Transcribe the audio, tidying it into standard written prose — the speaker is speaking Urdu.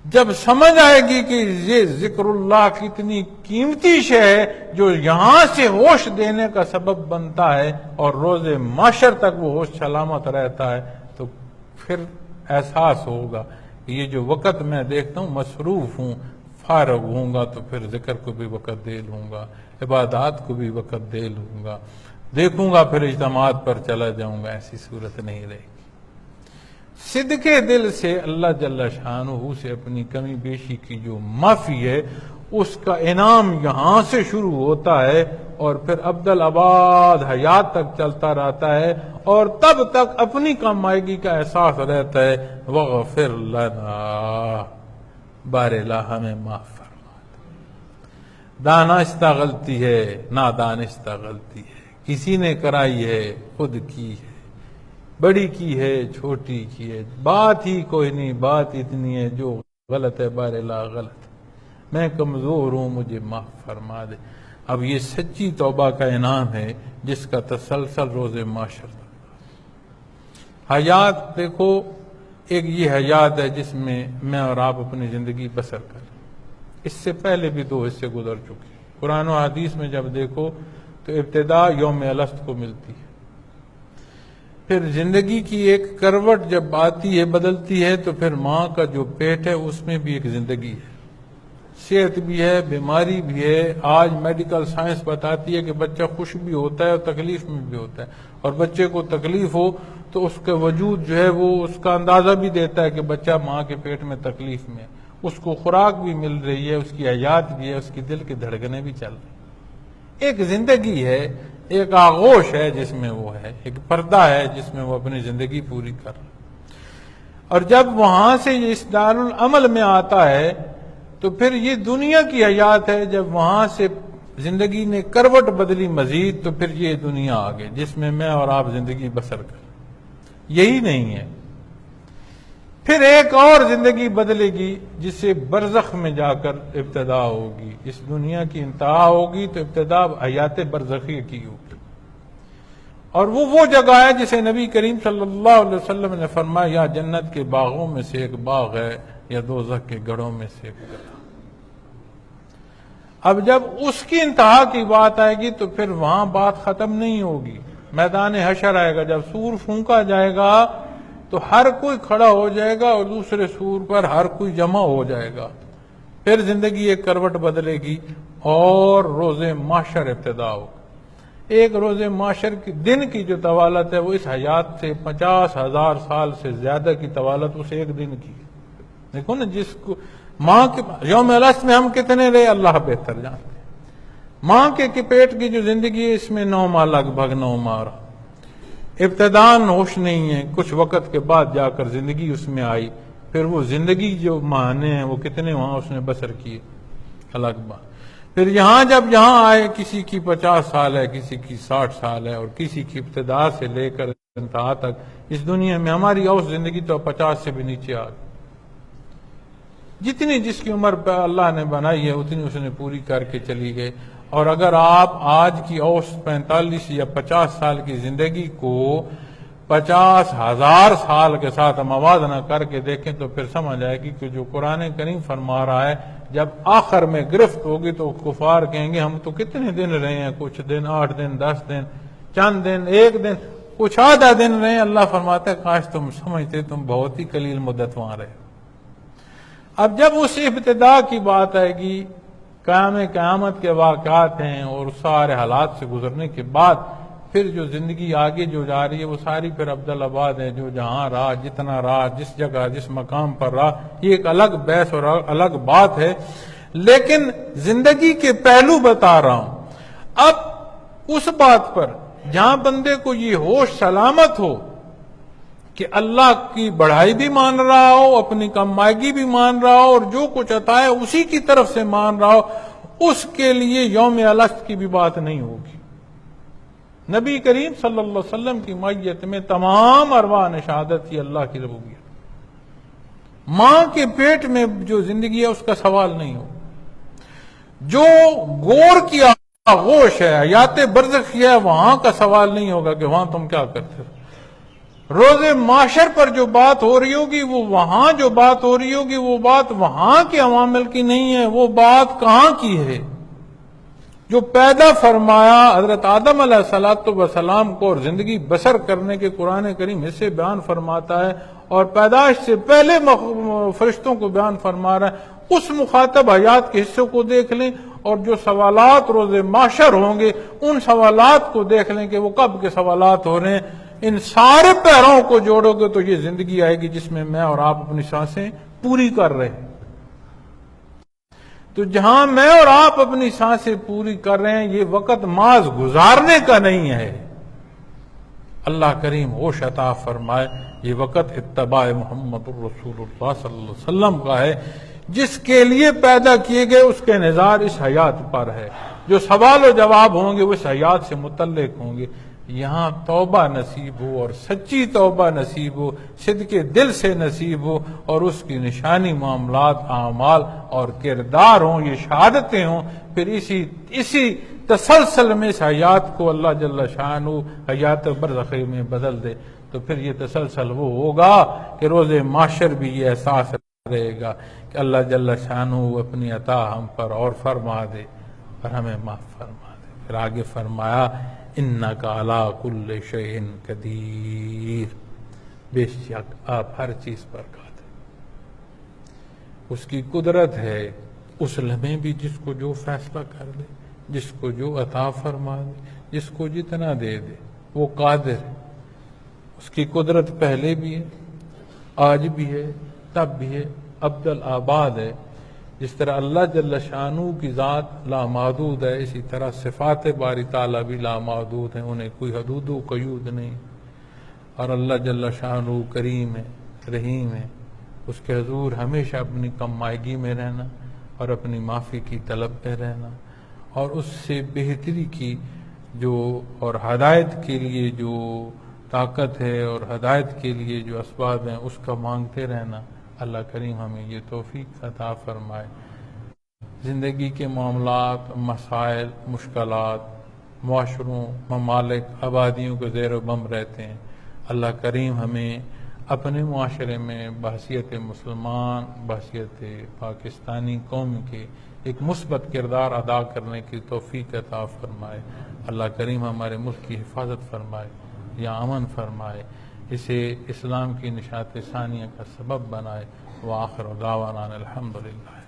جب سمجھ آئے گی کہ یہ ذکر اللہ کی اتنی قیمتی شے ہے جو یہاں سے ہوش دینے کا سبب بنتا ہے اور روز محشر تک وہ ہوش سلامت رہتا ہے، تو پھر احساس ہوگا کہ یہ جو وقت میں دیکھتا ہوں مصروف ہوں، فارغ ہوں گا تو پھر ذکر کو بھی وقت دے لوں گا، عبادات کو بھی وقت دے لوں گا، دیکھوں گا پھر اجتماعات پر چلا جاؤں گا، ایسی صورت نہیں رہے گی۔ صدقے دل سے اللہ جل شانہ سے اپنی کمی بیشی کی جو معافی ہے اس کا انعام یہاں سے شروع ہوتا ہے اور پھر ابدالآباد حیات تک چلتا رہتا ہے، اور تب تک اپنی کمائیگی کا احساس رہتا ہے۔ وَغْفِرْ لَنَا، بار الہ ہمیں معاف فرما دے۔ دانستہ غلطی ہے، نادانستہ غلطی ہے، کسی نے کرائی ہے، خود کی ہے، بڑی کی ہے، چھوٹی کی ہے، بات ہی کوئی نہیں، بات اتنی ہے جو غلط ہے بار الہ غلط ہے، میں کمزور ہوں، مجھے معاف فرما دے۔ اب یہ سچی توبہ کا انعام ہے جس کا تسلسل روز محشر تک۔ حیات دیکھو، ایک یہ حیات ہے جس میں اور آپ اپنی زندگی بسر کریں، اس سے پہلے بھی دو حصے گزر چکے۔ قرآن و حدیث میں جب دیکھو تو ابتدا یوم الست کو ملتی ہے، پھر زندگی کی ایک کروٹ جب آتی ہے بدلتی ہے تو پھر ماں کا جو پیٹ ہے اس میں بھی ایک زندگی ہے، صحت بھی ہے، بیماری بھی ہے۔ آج میڈیکل سائنس بتاتی ہے کہ بچہ خوش بھی ہوتا ہے اور تکلیف میں بھی ہوتا ہے، اور بچے کو تکلیف ہو تو اس کا وجود جو ہے وہ اس کا اندازہ بھی دیتا ہے کہ بچہ ماں کے پیٹ میں تکلیف میں ہے، اس کو خوراک بھی مل رہی ہے، اس کی حیات بھی ہے، اس کی دل کی دھڑکنیں بھی چل رہی ہیں۔ ایک زندگی ہے، ایک آغوش ہے جس میں وہ ہے، ایک پردہ ہے جس میں وہ اپنی زندگی پوری کر رہا ہے، اور جب وہاں سے یہ اس دارالعمل میں آتا ہے تو پھر یہ دنیا کی حیات ہے۔ جب وہاں سے زندگی نے کروٹ بدلی مزید تو پھر یہ دنیا آگے جس میں اور آپ زندگی بسر کریں، یہی نہیں ہے۔ پھر ایک اور زندگی بدلے گی جس سے برزخ میں جا کر ابتدا ہوگی، اس دنیا کی انتہا ہوگی تو ابتدا حیات برزخی کی ہوگی، اور وہ جگہ ہے جسے نبی کریم صلی اللہ علیہ وسلم نے فرمایا یا جنت کے باغوں میں سے ایک باغ ہے یا دوزخ کے گڑھوں میں سے ایک گڑھ۔ اب جب اس کی انتہا کی بات آئے گی تو پھر وہاں بات ختم نہیں ہوگی، میدان حشر آئے گا، جب سور پھونکا جائے گا تو ہر کوئی کھڑا ہو جائے گا اور دوسرے سور پر ہر کوئی جمع ہو جائے گا، پھر زندگی ایک کروٹ بدلے گی اور روز محشر ابتدا ہوگا۔ ایک روز محشر کی دن کی جو طوالت ہے وہ اس حیات سے 50,000 سال سے زیادہ کی طوالت اس ایک دن کی ہے۔ دیکھو نا، جس کو ماں کے یوم الست میں ہم کتنے رہے اللہ بہتر جانتے ہیں، ماں کے پیٹ کی جو زندگی ہے اس میں 9 ماہ لگ بھگ 9 ماہ رہا، ابتدان ہوش نہیں ہے، کچھ وقت کے بعد جا کر زندگی اس میں آئی، پھر وہ زندگی جو ماہنے ہیں وہ کتنے وہاں اس نے بسر کیے، الگ بات۔ پھر جب یہاں آئے، کسی کی 50 سال ہے، کسی کی 60 سال ہے، اور کسی کی ابتدا سے لے کر انتہا تک اس دنیا میں ہماری اوسط زندگی تو 50 سے بھی نیچے آ گئی۔ جتنی جس کی عمر پہ اللہ نے بنائی ہے اتنی اس نے پوری کر کے چلی گئے، اور اگر آپ آج کی اوسط 45 یا 50 سال کی زندگی کو 50,000 سال کے ساتھ موازنہ کر کے دیکھیں تو پھر سمجھ آئے گی کہ جو قرآن کریم فرما رہا ہے جب آخر میں گرفت ہوگی تو کفار کہیں گے ہم تو کتنے دن رہے ہیں، کچھ دن، 8 دن، 10 دن، چند دن، 1 دن، کچھ آدھا دن رہے ہیں۔ اللہ فرماتا ہے کاش تم سمجھتے، تم بہت ہی قلیل مدت وہاں رہے۔ اب جب اس ابتدا کی بات آئے گی، قیامت کے واقعات ہیں اور سارے حالات سے گزرنے کے بعد پھر جو زندگی آگے جو جا رہی ہے وہ ساری پھر عبدالآباد ہے، جو جہاں رہا، جتنا رہا، جس جگہ جس مقام پر رہا، یہ ایک الگ بحث اور الگ بات ہے، لیکن زندگی کے پہلو بتا رہا ہوں۔ اب اس بات پر جہاں بندے کو یہ ہوش سلامت ہو کہ اللہ کی بڑھائی بھی مان رہا ہو، اپنی کمائیگی بھی مان رہا ہو، اور جو کچھ عطا ہے اسی کی طرف سے مان رہا ہو، اس کے لیے یوم الست کی بھی بات نہیں ہوگی۔ نبی کریم صلی اللہ علیہ وسلم کی معیت میں تمام ارواح شہادت تھی اللہ کی ربوبیت۔ ماں کے پیٹ میں جو زندگی ہے اس کا سوال نہیں ہو، جو گور کی آغوش ہے، حیات برزخی ہے، وہاں کا سوال نہیں ہوگا کہ وہاں تم کیا کرتے ہو۔ روز معاشر پر جو بات ہو رہی ہوگی وہ وہاں جو بات ہو رہی ہوگی وہ بات وہاں کے عوامل کی نہیں ہے، وہ بات کہاں کی ہے؟ جو پیدا فرمایا حضرت آدم علیہ السلام کو اور زندگی بسر کرنے کے قرآن کریم حصے بیان فرماتا ہے، اور پیدائش سے پہلے فرشتوں کو بیان فرما رہا ہے، اس مخاطب حیات کے حصوں کو دیکھ لیں، اور جو سوالات روز معاشر ہوں گے ان سوالات کو دیکھ لیں کہ وہ کب کے سوالات ہو رہے ہیں۔ ان سارے پیروں کو جوڑو گے تو یہ زندگی آئے گی جس میں میں اور آپ اپنی سانسیں پوری کر رہے ہیں۔ تو جہاں میں اور آپ اپنی سانسیں پوری کر رہے ہیں یہ وقت محض گزارنے کا نہیں ہے، اللہ کریم ہوش عطا فرمائے، یہ وقت اتباع محمد الرسول اللہ صلی اللہ علیہ وسلم کا ہے، جس کے لیے پیدا کیے گئے اس کے نظار اس حیات پر ہے، جو سوال و جواب ہوں گے وہ اس حیات سے متعلق ہوں گے۔ یہاں توبہ نصیب ہو اور سچی توبہ نصیب ہو، صدق دل سے نصیب ہو، اور اس کی نشانی معاملات، اعمال اور کردار ہوں، یہ شہادتیں ہوں، پھر اسی تسلسل میں اس حیات کو اللہ جل شانہ حیات برزخی میں بدل دے، تو پھر یہ تسلسل وہ ہوگا کہ روز معاشر بھی یہ احساس رہے گا کہ اللہ جل شانہ اپنی عطا ہم پر اور فرما دے اور ہمیں معاف فرما دے۔ پھر آگے فرمایا انک علی کل شیء قدیر، بے شک آپ ہر چیز پر قادر، اس کی قدرت ہے اس لمحے بھی جس کو جو فیصلہ کر دے، جس کو جو عطا فرما دے، جس کو جتنا دے دے، وہ قادر ہے۔ اس کی قدرت پہلے بھی ہے، آج بھی ہے، تب بھی ہے، ابدل آباد ہے۔ جس طرح اللہ جل شانہ کی ذات لامحدود ہے، اسی طرح صفات باری تعالیٰ بھی لامحدود ہیں، انہیں کوئی حدود و قیود نہیں۔ اور اللہ جل شانہ کریم ہے، رحیم ہے، اس کے حضور ہمیشہ اپنی کمائیگی میں رہنا اور اپنی معافی کی طلب میں رہنا، اور اس سے بہتری کی جو اور ہدایت کے لیے جو طاقت ہے اور ہدایت کے لیے جو اسباب ہیں اس کا مانگتے رہنا۔ اللہ کریم ہمیں یہ توفیق عطا فرمائے۔ زندگی کے معاملات، مسائل، مشکلات، معاشروں، ممالک، آبادیوں کے زیر و بم رہتے ہیں، اللہ کریم ہمیں اپنے معاشرے میں بحیثیت مسلمان، بحیثیت پاکستانی قوم کے ایک مثبت کردار ادا کرنے کی توفیق عطا فرمائے۔ اللہ کریم ہمارے ملک کی حفاظت فرمائے، یا امن فرمائے، اسے اسلام کی نشاط ثانیہ کا سبب بنائے۔ وآخر دعوانا الحمدللہ۔